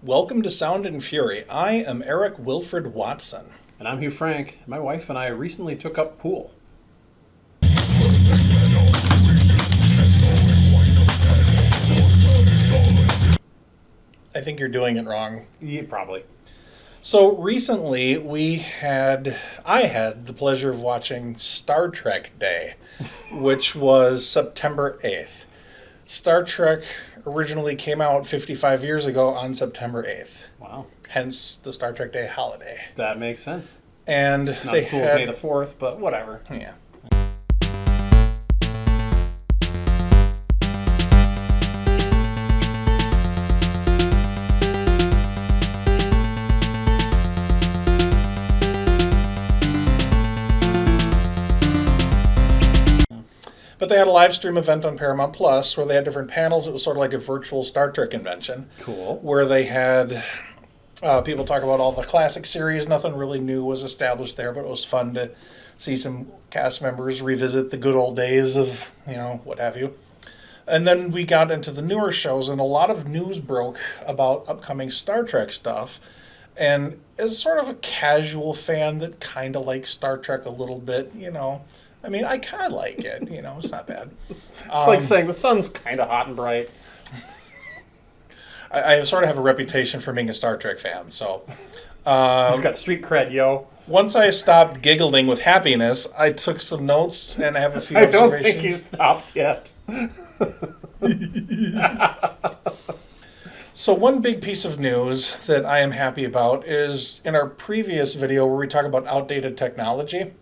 Welcome to Sound and Fury. I am Eric Wilfred Watson. And I'm Hugh Frank. My wife and I recently took up pool. I think you're doing it wrong. Yeah, probably. So recently I had the pleasure of watching Star Trek Day, which was September 8th. Star Trek originally came out 55 years ago on September 8th. Wow. Hence the Star Trek Day holiday. That makes sense. And Not they as cool as May the 4th, but whatever. Yeah. But they had a live stream event on Paramount Plus where they had different panels. It was sort of like a virtual Star Trek convention. Cool. Where they had people talk about all the classic series. Nothing really new was established there, but it was fun to see some cast members revisit the good old days of, what have you. And then we got into the newer shows, and a lot of news broke about upcoming Star Trek stuff. And as sort of a casual fan that kind of likes Star Trek a little bit, I kind of like it. It's not bad. It's like saying the sun's kind of hot and bright. I sort of have a reputation for being a Star Trek fan, so... He's got street cred, yo. Once I stopped giggling with happiness, I took some notes and I have a few I observations. don't think he's stopped yet. So one big piece of news that I am happy about is in our previous video where we talk about outdated technology,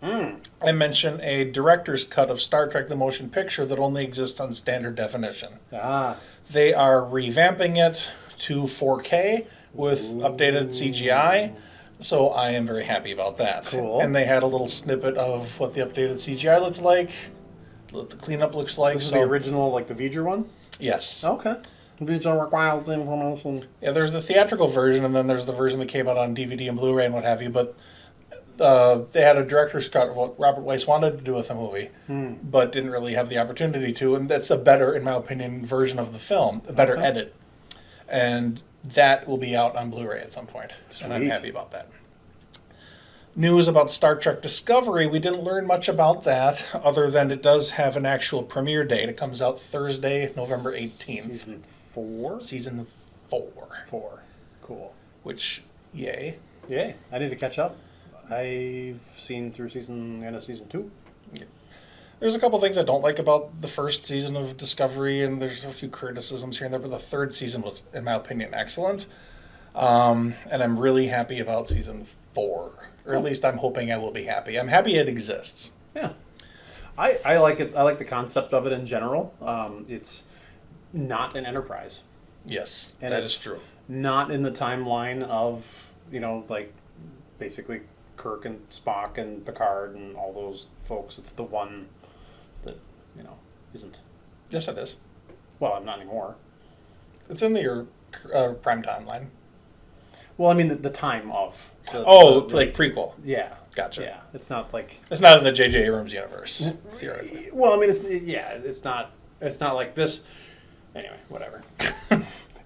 I mentioned a director's cut of Star Trek the Motion Picture that only exists on standard definition. They are revamping it to 4K with updated CGI, so I am very happy about that. Cool. And they had a little snippet of what the updated CGI looked like, what the cleanup looks like. This is the original, like the V'ger one? Yes. Okay. V'ger requires the information. Yeah, there's the theatrical version, and then there's the version that came out on DVD and Blu-ray and what have you, but they had a director's cut of what Robert Weiss wanted to do with the movie, but didn't really have the opportunity to, and that's a better, in my opinion, version of the film, a better edit. And that will be out on Blu-ray at some point, and I'm happy about that. News about Star Trek Discovery, we didn't learn much about that, other than it does have an actual premiere date. It comes out Thursday, November 18th. Season 4? Season 4. 4. Cool. Which, yay. Yay. I need to catch up. I've seen through end of season 2. Yeah. There's a couple things I don't like about the first season of Discovery, and there's a few criticisms here and there, but the third season was, in my opinion, excellent. And I'm really happy about season 4. Or at least I'm hoping I will be happy. I'm happy it exists. Yeah. I like it. I like the concept of it in general. It's not an Enterprise. Yes, and that is true. Not in the timeline of, basically Kirk and Spock and Picard and all those folks. It's the one that, isn't. Yes, it is. Well, not anymore. It's in your prime timeline. Well, I mean the time of. Like prequel. Yeah. Gotcha. Yeah, it's not like. It's not in the J.J. Abrams universe, theoretically. Well, I mean, it's not like this. Anyway, whatever.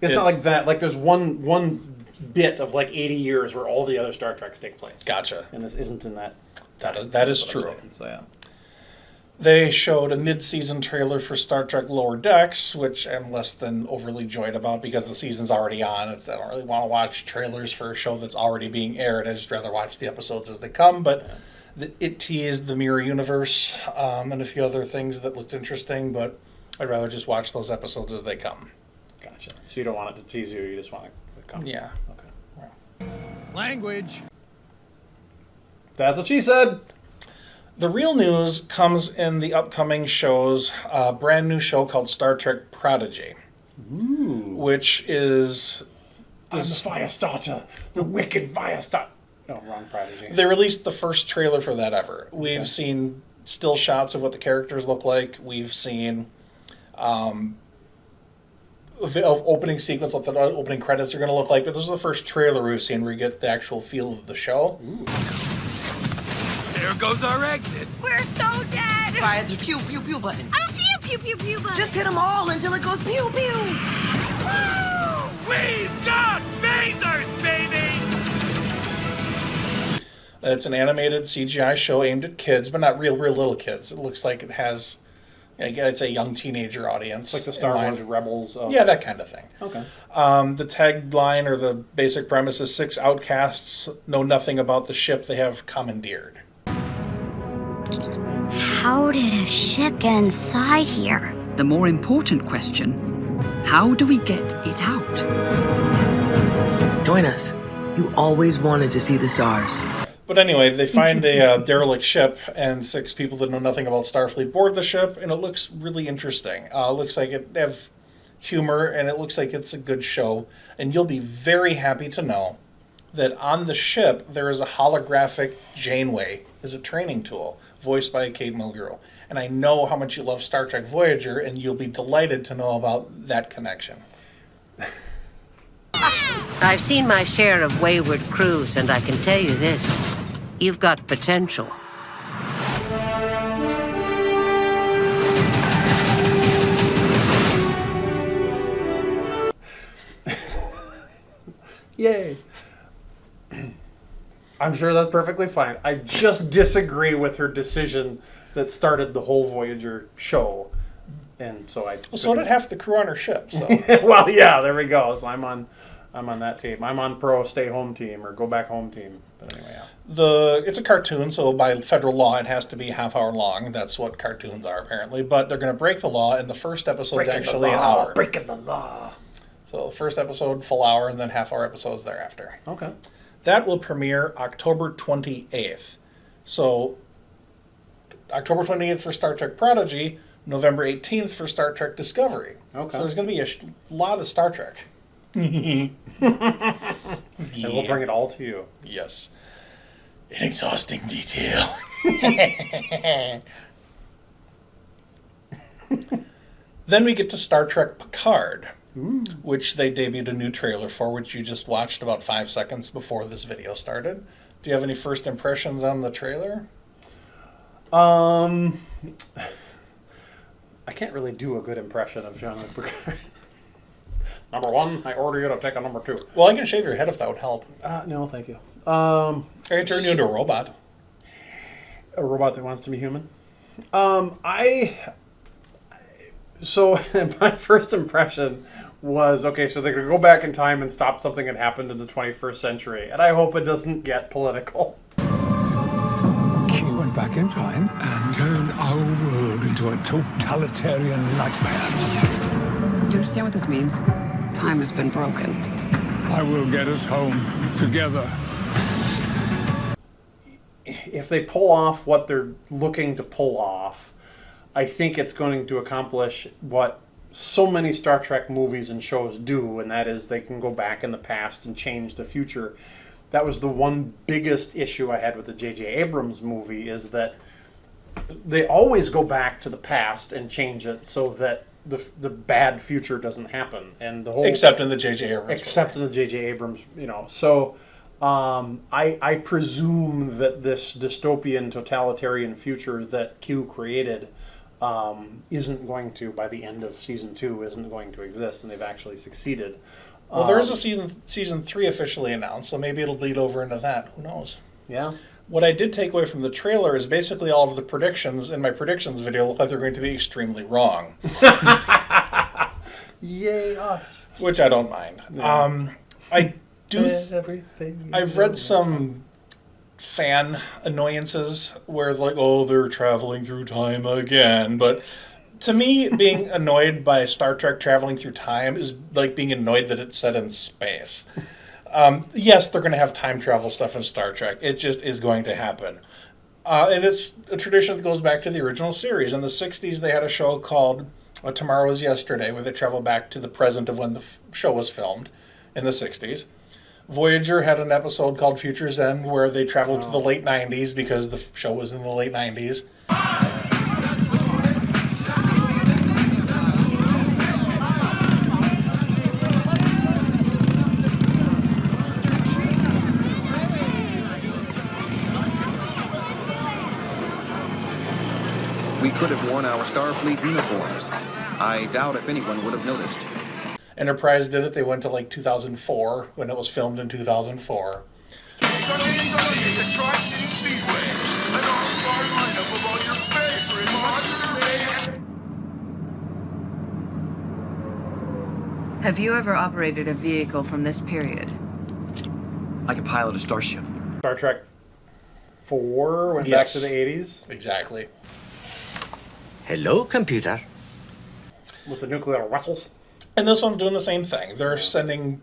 It's not like that. Like there's one bit of like 80 years where all the other Star Treks take place. Gotcha. And this isn't in that. That is true. So yeah. They showed a mid-season trailer for Star Trek Lower Decks, which I'm less than overly joyed about because the season's already on. I don't really want to watch trailers for a show that's already being aired. I'd just rather watch the episodes as they come. But it teased the Mirror Universe and a few other things that looked interesting, but I'd rather just watch those episodes as they come. Gotcha. So you don't want it to tease you just want it to come. Yeah. Okay. Well. Language. That's what she said. The real news comes in the upcoming shows, a brand new show called Star Trek Prodigy. Ooh. Which is... I'm the Firestarter, the wicked Firestarter. No, wrong Prodigy. They released the first trailer for that ever. We've seen still shots of what the characters look like. We've seen opening sequence, what the opening credits are going to look like. But this is the first trailer we've seen where you get the actual feel of the show. Ooh. There goes our exit. We're so dead! Fire the pew pew pew button. I don't see a pew pew pew button. Just hit them all until it goes pew pew. Woo! We've got main It's an animated CGI show aimed at kids, but not real little kids. It looks like it has, it's a young teenager audience. Like the Star Wars Rebels. Yeah, that kind of thing. Okay. The tagline or the basic premise is 6 outcasts know nothing about the ship they have commandeered. How did a ship get inside here? The more important question, how do we get it out? Join us. You always wanted to see the stars. But anyway, they find a derelict ship, and 6 people that know nothing about Starfleet board the ship, and it looks really interesting. It looks like it have humor, and it looks like it's a good show. And you'll be very happy to know that on the ship, there is a holographic Janeway as a training tool, voiced by Kate Mulgrew. And I know how much you love Star Trek Voyager, and you'll be delighted to know about that connection. I've seen my share of wayward crews, and I can tell you this. You've got potential. Yay. I'm sure that's perfectly fine. I just disagree with her decision that started the whole Voyager show. And so I... Well, so did half the crew on her ship, so... Well, yeah, there we go. So I'm on that team. I'm on pro stay home team or go back home team. But anyway, yeah. It's a cartoon, so by federal law it has to be half hour long. That's what cartoons are, apparently. But they're going to break the law, and the first episode's actually an hour. Breaking the law. So the first episode, full hour, and then half-hour episodes thereafter. Okay. That will premiere October 28th. So October 28th for Star Trek Prodigy, November 18th for Star Trek Discovery. Okay. So there's going to be a lot of Star Trek. And we'll bring it all to you. Yes. In exhausting detail. Then we get to Star Trek Picard, which they debuted a new trailer for, which you just watched about 5 seconds before this video started. Do you have any first impressions on the trailer? I can't really do a good impression of Jean-Luc Picard. Number 1, I order you to take a number 2. Well, I can shave your head if that would help. No, thank you. I can turn you into a robot. A robot that wants to be human? So my first impression was, okay, so they're going to go back in time and stop something that happened in the 21st century. And I hope it doesn't get political. He went back in time and turned our world into a totalitarian nightmare. Do you understand what this means? Time has been broken. I will get us home together. If they pull off what they're looking to pull off, I think it's going to accomplish what so many Star Trek movies and shows do, and that is they can go back in the past and change the future. That was the one biggest issue I had with the J.J. Abrams movie, is that they always go back to the past and change it so that the bad future doesn't happen. And the whole Except in the J.J. Abrams. Except in the J.J. Abrams, So I presume that this dystopian totalitarian future that Q created isn't going to, by the end of season 2, isn't going to exist, and they've actually succeeded. Well, there is a season 3 officially announced, so maybe it'll bleed over into that. Who knows? Yeah. What I did take away from the trailer is basically all of the predictions in my predictions video look like they're going to be extremely wrong. Yay, us. Which I don't mind. Yeah. I do... Everything I've read some fan annoyances where it's like, oh, they're traveling through time again. But to me, being annoyed by Star Trek traveling through time is like being annoyed that it's set in space. Yes, they're going to have time travel stuff in Star Trek. It just is going to happen. And it's a tradition that goes back to the original series. In the 60s, they had a show called Tomorrow is Yesterday, where they travel back to the present of when the show was filmed in the 60s. Voyager had an episode called Future's End, where they traveled to the late 90s because the show was in the late 90s. We could have worn our Starfleet uniforms. I doubt if anyone would have noticed. Enterprise did it. They went to like 2004 when it was filmed in 2004. Sunday at the Tri-City Speedway. An all-star lineup of all your favorite monster bands. Have you ever operated a vehicle from this period? I can pilot a starship. Star Trek 4 went Yes. back to the 80s Exactly. Hello, computer. with the nuclear vessels. And this one's doing the same thing. They're sending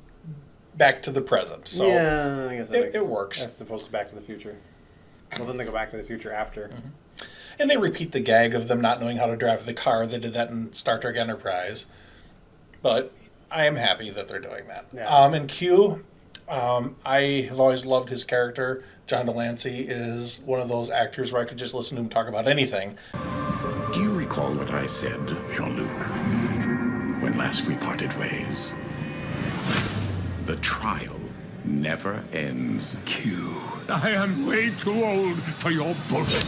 back to the present. So Yeah, I guess it works. That's supposed to Back to the Future. Well, then they go Back to the Future after. And they repeat the gag of them not knowing how to drive the car. They did that in Star Trek Enterprise. But I am happy that they're doing that. Yeah. And Q, I have always loved his character. John Delancey is one of those actors where I could just listen to him talk about anything. Do you recall what I said, Jean-Luc, when last we parted ways? The trial never ends. Q, I am way too old for your bullshit.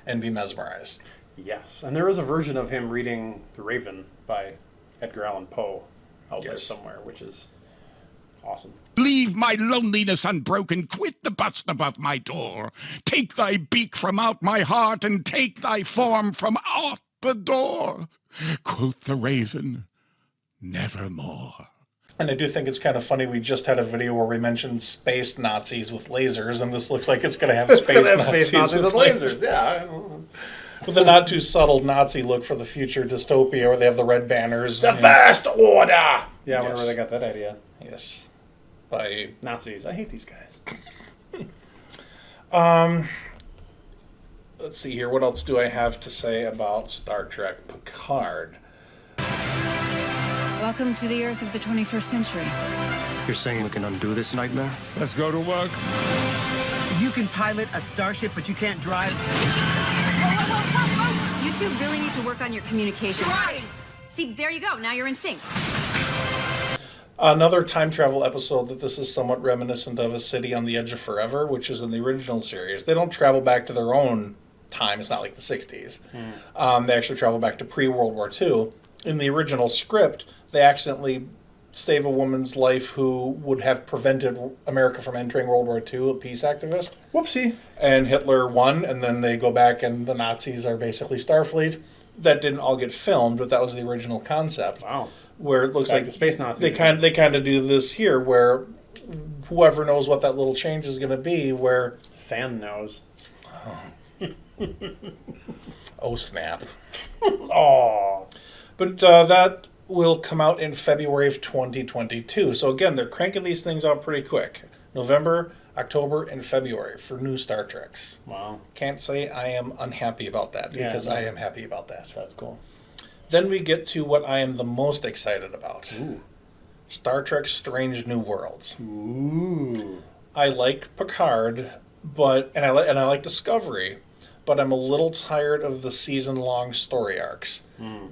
And be mesmerized. Yes, and there is a version of him reading The Raven by Edgar Allan Poe out there Yes. somewhere, which is awesome. Leave my loneliness unbroken, quit the bust above my door. Take thy beak from out my heart, and take thy form from off the door. Quoth the raven, nevermore. And I do think it's kind of funny. We just had a video where we mentioned space Nazis with lasers, and this looks like it's going to have space Nazis with lasers. Yeah, I don't know. With a not too subtle Nazi look for the future dystopia where they have the red banners. The and- First Order! Yeah, I wonder Yes. where they got that idea. Yes. By Nazis. I hate these guys. let's see here. What else do I have to say about Star Trek Picard? Welcome to the Earth of the 21st century. You're saying we can undo this nightmare? Let's go to work. You can pilot a starship, but you can't drive. You two really need to work on your communication. See, there you go. Now you're in sync. Another time travel episode that this is somewhat reminiscent of is City on the Edge of Forever, which is in the original series. They don't travel back to their own time. It's not like the 60s. They actually travel back to pre-World War II. In the original script, they accidentally save a woman's life who would have prevented America from entering World War II, a peace activist. Whoopsie. And Hitler won, and then they go back and the Nazis are basically Starfleet. That didn't all get filmed, but that was the original concept. Wow. Where it looks Back like to space Nazis. they kind of do this here, where whoever knows what that little change is going to be, where Fan knows. oh snap! Oh. But that will come out in February of 2022. So again, they're cranking these things out pretty quick. November, October, and February for new Star Treks. Wow. Can't say I am unhappy about that, because I am happy about that. That's cool. Then we get to what I am the most excited about. Ooh. Star Trek Strange New Worlds. Ooh. I like Picard, but I like Discovery, but I'm a little tired of the season-long story arcs.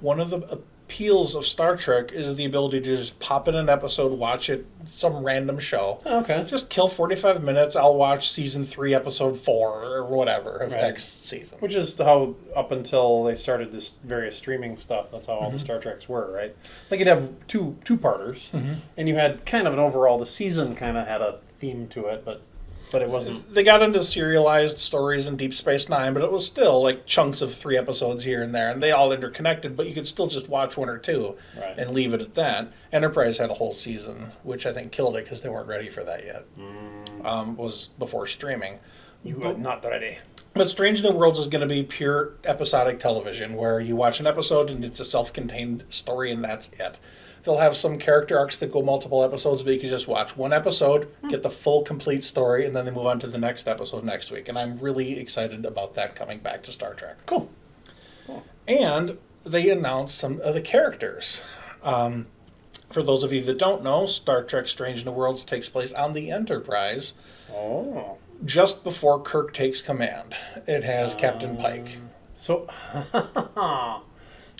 One of the appeals of Star Trek is the ability to just pop in an episode, watch it, some random show. Okay. Just kill 45 minutes. I'll watch season 3, episode 4, or whatever of Right. X season. Which is how, up until they started this various streaming stuff, that's how all the Star Treks were, right? Like you'd have two-parters, and you had kind of an overall, the season kind of had a theme to it, but it wasn't. They got into serialized stories in Deep Space Nine, but it was still like chunks of 3 episodes here and there, and they all interconnected, but you could still just watch 1 or 2 Right. and leave it at that. Enterprise had a whole season, which I think killed it because they weren't ready for that yet. Was before streaming. You are not ready. But Strange New Worlds is going to be pure episodic television, where you watch an episode and it's a self-contained story and that's it. They'll have some character arcs that go multiple episodes, but you can just watch one episode, get the full complete story, and then they move on to the next episode next week. And I'm really excited about that coming back to Star Trek. Cool. And they announced some of the characters. For those of you that don't know, Star Trek Strange New Worlds takes place on the Enterprise Oh. just before Kirk takes command. It has Captain Pike, So,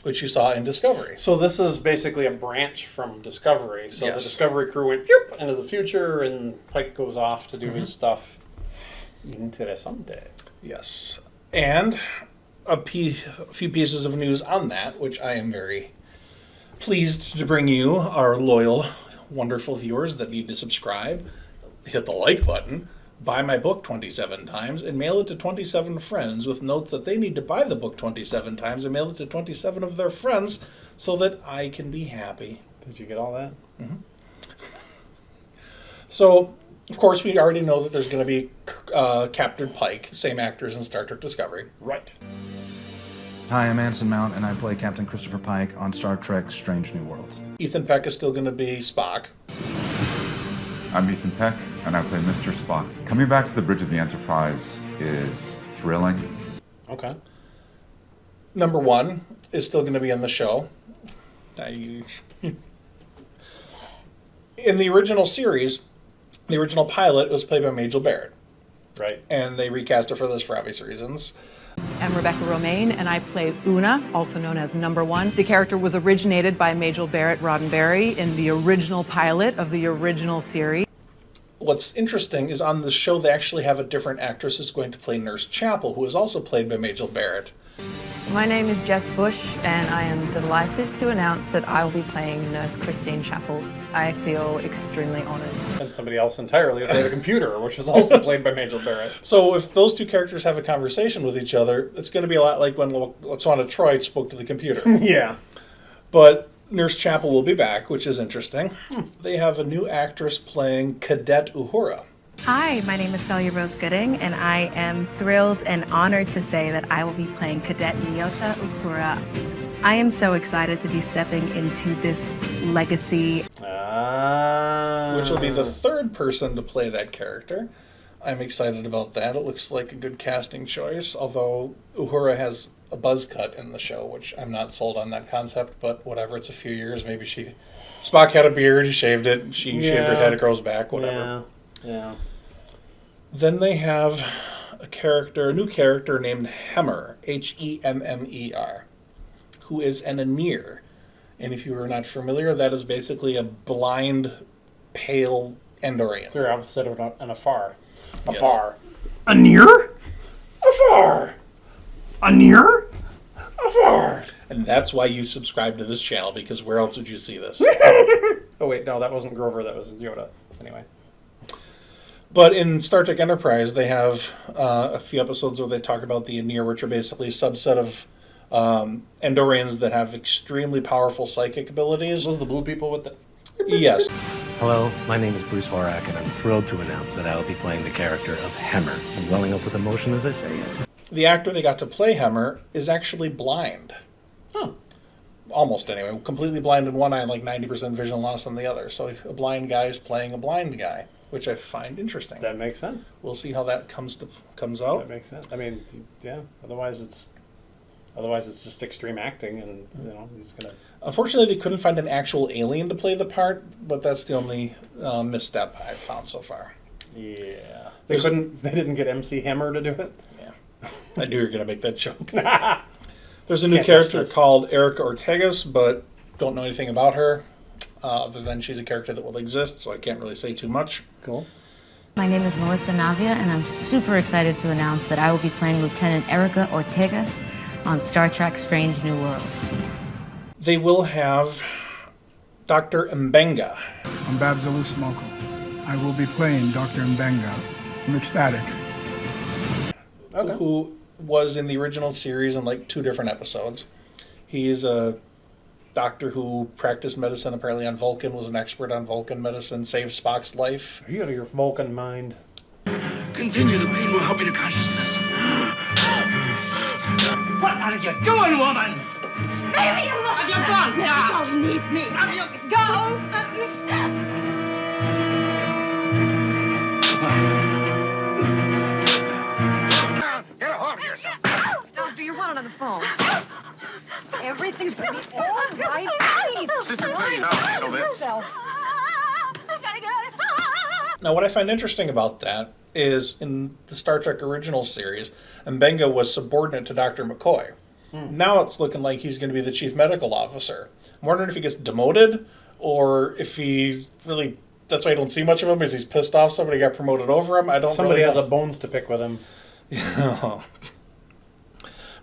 which you saw in Discovery. so this is basically a branch from Discovery. So the Yes. Discovery crew went pew, into the future, and Pike goes off to do his stuff. Interesante. Yes. And a few pieces of news on that, which I am very pleased to bring you, our loyal, wonderful viewers that need to subscribe, hit the like button, buy my book 27 times and mail it to 27 friends with notes that they need to buy the book 27 times and mail it to 27 of their friends so that I can be happy. Did you get all that? Mm-hmm. So, of course, we already know that there's going to be Captain Pike, same actors in Star Trek Discovery. Right. Hi, I'm Anson Mount, and I play Captain Christopher Pike on Star Trek Strange New Worlds. Ethan Peck is still going to be Spock. I'm Ethan Peck, and I play Mr. Spock. Coming back to the bridge of the Enterprise is thrilling. Okay. Number 1 is still going to be in the show. In the original series, the original pilot was played by Majel Barrett. Right. And they recast her for this for obvious reasons. I'm Rebecca ROMIJN, and I play Una, also known as Number One. The character was originated by Majel Barrett Roddenberry in the original pilot of the original series. What's interesting is on the show they actually have a different actress who's going to play Nurse Chapel, who is also played by Majel Barrett. My name is Jess Bush, and I am delighted to announce that I will be playing Nurse Christine Chapel. I feel extremely honored. And somebody else entirely played the computer, which was also played by Majel Barrett. So if those two characters have a conversation with each other, it's going to be a lot like when Lwaxana Troi spoke to the computer. Yeah. But Nurse Chapel will be back, which is interesting. They have a new actress playing Cadet Uhura. Hi, my name is Celia Rose Gooding, and I am thrilled and honored to say that I will be playing Cadet Nyota Uhura. I am so excited to be stepping into this legacy. Which will be the third person to play that character. I'm excited about that. It looks like a good casting choice, although Uhura has a buzz cut in the show, which I'm not sold on that concept, but whatever, it's a few years. Maybe Spock had a beard, he shaved it, she shaved her head, it grows back, whatever. Yeah. Then they have a new character named Hemmer, Hemmer, who is an Anir. And if you are not familiar, that is basically a blind, pale Andorian. They're opposite of an Afar. Yes. Afar. Anir? Afar! Anir? Afar! And that's why you subscribe to this channel, because where else would you see this? Oh, wait, no, that wasn't Grover, that was Yoda. Anyway. But in Star Trek Enterprise, they have a few episodes where they talk about the Anir, which are basically a subset of Andorians that have extremely powerful psychic abilities. Those are the blue people with the... Yes. Hello, my name is Bruce Horak, and I'm thrilled to announce that I will be playing the character of Hemmer. I'm welling up with emotion as I say it. The actor they got to play Hemmer is actually blind. Huh. Almost, anyway. Completely blind in one eye and like 90% vision loss on the other. So a blind guy is playing a blind guy, which I find interesting. That makes sense. We'll see how that comes out. That makes sense. I mean, yeah. Otherwise, it's just extreme acting, and he's gonna. Unfortunately, they couldn't find an actual alien to play the part, but that's the only misstep I've found so far. Yeah. They didn't get MC Hammer to do it. Yeah. I knew you were gonna make that joke. There's a new character called Erica Ortegas, but don't know anything about her. Other than she's a character that will exist, so I can't really say too much. Cool. My name is Melissa Navia, and I'm super excited to announce that I will be playing Lieutenant Erica Ortegas on Star Trek Strange New Worlds. They will have Dr. Mbenga. I'm Babs Alusimoko. I will be playing Dr. Mbenga. I'm ecstatic. Okay. Who was in the original series in like 2 different episodes. He is a doctor who practiced medicine apparently on Vulcan, was an expert on Vulcan medicine, saved Spock's life. Are you out of your Vulcan mind? Continue, the pain will help me to consciousness. What are you doing, woman? Leave me alone! Have you gone down? You don't need me. Have you... Go! Get a hold of yourself. Doctor, you're one on the phone. Everything's gonna be all right. Please. Sister, please, I'll handle this. I'm trying to get out of this. Now, what I find interesting about that is in the Star Trek original series, Mbenga was subordinate to Dr. McCoy. Now it's looking like he's going to be the chief medical officer. I'm wondering if he gets demoted or if he really... That's why I don't see much of him, is he's pissed off somebody got promoted over him. I don't Somebody really has a bones to pick with him.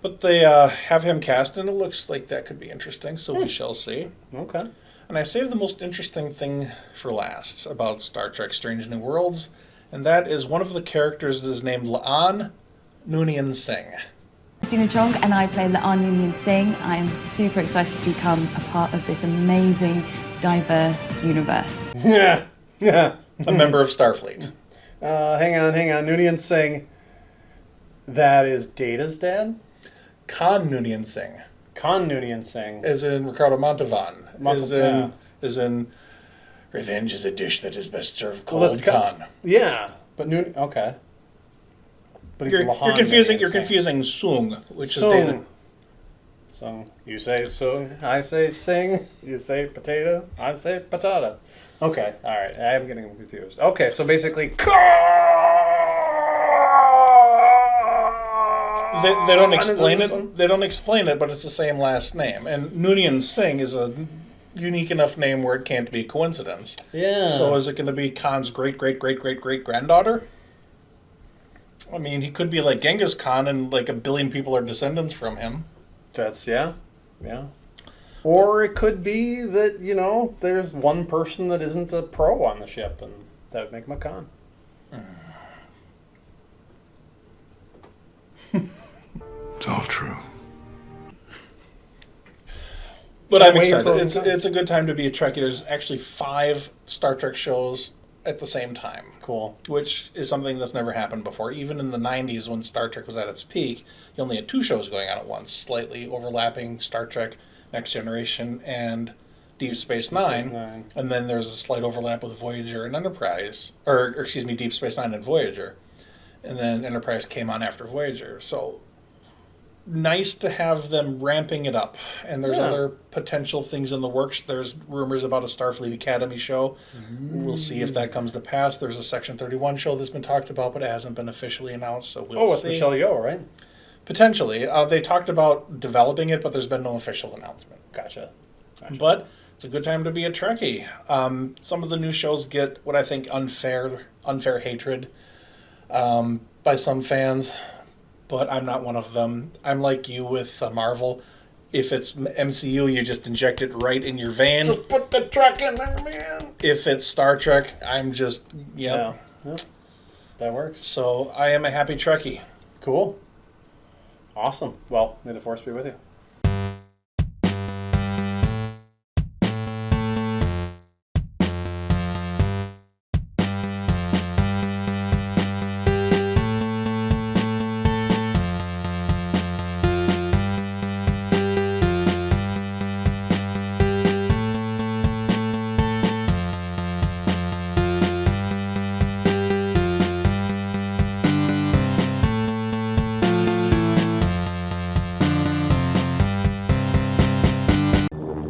But they have him cast, and it looks like that could be interesting, so we shall see. Okay. And I saved the most interesting thing for last about Star Trek Strange New Worlds, And that is one of the characters that is named Laan Noonien Singh. Christina Chong, and I play Laan Noonien Singh. I am super excited to become a part of this amazing, diverse universe. Yeah. A member of Starfleet. Hang on. Noonien Singh. That is Data's dad? Khan Noonien Singh. Khan Noonien Singh. As in Ricardo Montalban. As in revenge is a dish that is best served cold. Khan. Yeah, but okay. But you're confusing Sung, which is Data. Sung. You say Sung, I say sing. You say potato, I say patata. Okay, all right. I'm getting confused. Okay, so basically, they don't explain it. They don't explain it, but it's the same last name. And Noonien Singh is a unique enough name where it can't be a coincidence. Yeah. So is it going to be Khan's great granddaughter? I mean, he could be like Genghis Khan, and like 1 billion people are descendants from him. That's yeah. Or it could be that, there's one person that isn't a pro on the ship, and that would make him a Khan. It's all true. But I'm excited. It's a good time to be a Trekkie. There's actually 5 Star Trek shows at the same time. Cool. Which is something that's never happened before. Even in the 90s when Star Trek was at its peak, you only had 2 shows going on at once, slightly overlapping Star Trek Next Generation and Deep Space Nine. And then there's a slight overlap with Voyager and Enterprise. Or excuse me, Deep Space Nine and Voyager. And then Enterprise came on after Voyager. So nice to have them ramping it up. And there's other potential things in the works. There's rumors about a Starfleet Academy show. We'll see if that comes to pass. There's a Section 31 show that's been talked about, but it hasn't been officially announced, so we'll see. With Michelle Yeoh, right? Potentially. They talked about developing it, but there's been no official announcement. Gotcha. But it's a good time to be a Trekkie. Some of the new shows get what I think unfair hatred by some fans, but I'm not one of them. I'm like you with Marvel. If it's MCU, you just inject it right in your vein. Just put the Trek in there, man. If it's Star Trek, I'm just, Yeah, that works. So I am a happy Trekkie. Cool. Awesome. Well, may the Force be with you.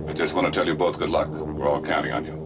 I just want to tell you both good luck. We're all counting on you.